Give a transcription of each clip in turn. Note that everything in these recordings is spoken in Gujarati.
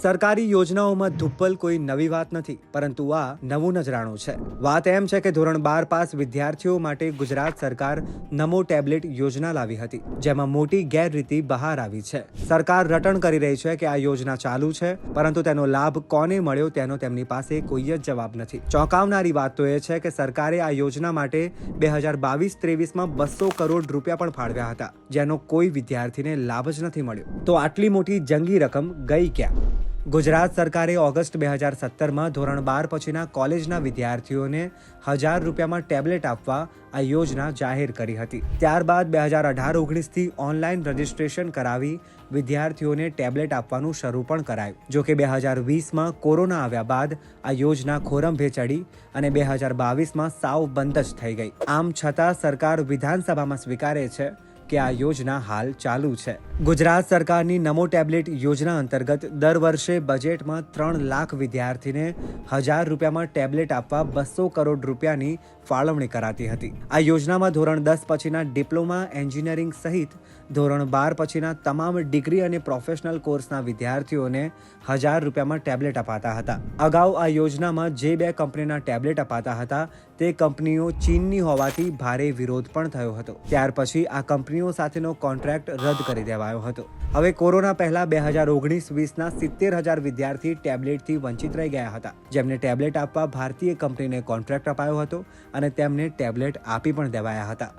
સરકારી યોજનાઓમાં ધુપ્પલ કોઈ નવી વાત નથી, પરંતુ આ નવું નજરાણું છે. વાત એમ છે કે ધોરણ 12 પાસ વિદ્યાર્થીઓ માટે ગુજરાત સરકાર નમો ટેબ્લેટ યોજના લાવી હતી, જેમાં મોટી ગેરરીતિ બહાર આવી છે. સરકાર રટણ કરી રહી છે કે આ યોજના ચાલુ છે, પરંતુ તેનો લાભ કોને મળ્યો તેનો તેમની પાસે કોઈ જ જવાબ નથી. ચોંકાવનારી વાત તો એ છે કે સરકારે આ યોજના માટે 2022-23માં 200 કરોડ રૂપિયા પણ ફાળવ્યા હતા, જેનો કોઈ વિદ્યાર્થીને લાભ જ નથી મળ્યો. તો આટલી મોટી જંગી રકમ ગઈ ક્યાં? ગુજરાત સરકારે ઓગસ્ટ 2017માં ધોરણ 12 પછીના કોલેજના વિદ્યાર્થીઓને 1000 રૂપિયામાં ટેબ્લેટ આપવા આ યોજના જાહેર કરી હતી. ત્યારબાદ 2018-19થી ઓનલાઈન રજીસ્ટ્રેશન કરાવી વિદ્યાર્થીઓને ટેબ્લેટ આપવાનું શરૂ પણ કરાયું. જો કે 2020માં કોરોના આવ્યા બાદ આ યોજના ખોરંભે ચડી અને 2022માં સાવ બંધ જ થઈ ગઈ. આમ છતાં સરકાર વિધાનસભામાં સ્વીકારે છે કે આ યોજના હાલ ચાલુ છે. ગુજરાત સરકારની નમો ટેબ્લેટ યોજના અંતર્ગત દર વર્ષે બજેટમાં 3 લાખ વિદ્યાર્થીને 1000 રૂપિયામાં ટેબ્લેટ આપવા 200 કરોડ રૂપિયાની ફાળવણી કરાતી હતી. આ યોજનામાં ધોરણ 10 પછીના ડિપ્લોમા એન્જિનિયરિંગ સહિત ધોરણ 12 પછીના તમામ ડિગ્રી અને પ્રોફેશનલ કોર્સના વિદ્યાર્થીઓને 1000 રૂપિયામાં ટેબ્લેટ અપાતા હતા. અગાઉ આ યોજનામાં જે 2 કંપનીના ટેબ્લેટ અપાતા હતા તે કંપનીઓ ચીનની હોવાથી ભારે વિરોધ પણ થયો હતો. ત્યાર પછી આ કંપનીઓ સાથેનો કોન્ટ્રાક્ટ રદ કરી દેવાયો હતો. હવે કોરોના પહેલા 2019-20ના 70,000 વિદ્યાર્થી ટેબ્લેટથી વંચિત રહી ગયા હતા, જેમને ટેબ્લેટ આપવા ભારતીય કંપનીને કોન્ટ્રાક્ટ અપાયો હતો અને તેમને ટેબ્લેટ આપી પણ દેવાયા હતા.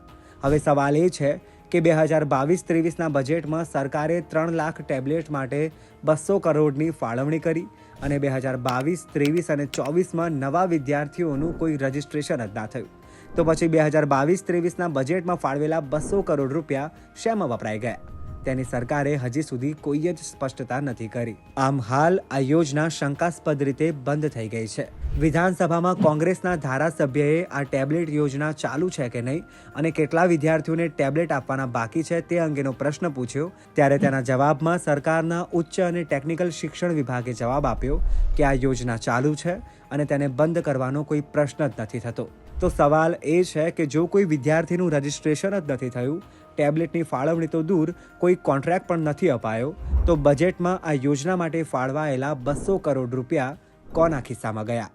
હવે સવાલ એ છે કે 2022-23ના બજેટમાં સરકારે 3 લાખ ટેબ્લેટ માટે 200 કરોડની ફાળવણી કરી અને 2022-23 અને 24માં નવા વિદ્યાર્થીઓનું કોઈ રજીસ્ટ્રેશન જ ના થયું. તો પછી 2022-23ના બજેટમાં ફાળવેલા 200 કરોડ રૂપિયા શેમાં વપરાઈ ગયા તેની સરકારે હજી સુધી કોઈ જ સ્પષ્ટતા નથી કરી. આમ હાલ આ યોજના શંકાસ્પદ રીતે બંધ થઈ ગઈ છે. વિધાનસભામાં કોંગ્રેસના ધારાસભ્યએ આ ટેબ્લેટ યોજના ચાલુ છે કે નહીં અને કેટલા વિદ્યાર્થીઓને ટેબ્લેટ આપવાના બાકી છે તે અંગેનો પ્રશ્ન પૂછ્યો, ત્યારે તેના જવાબમાં સરકારના ઉચ્ચ અને ટેકનિકલ શિક્ષણ વિભાગે જવાબ આપ્યો કે આ યોજના ચાલુ છે અને તેને બંધ કરવાનો કોઈ પ્રશ્ન જ નથી થતો. તો સવાલ એ છે કે જો કોઈ વિદ્યાર્થીનું રજીસ્ટ્રેશન જ નથી થયું, ટેબ્લેટની ફાળવણી તો દૂર, કોઈ કોન્ટ્રાક્ટ પણ નથી અપાયો, તો બજેટમાં આ યોજના માટે ફાળવાયેલા 200 કરોડ રૂપિયા કોના ખિસ્સામાં ગયા?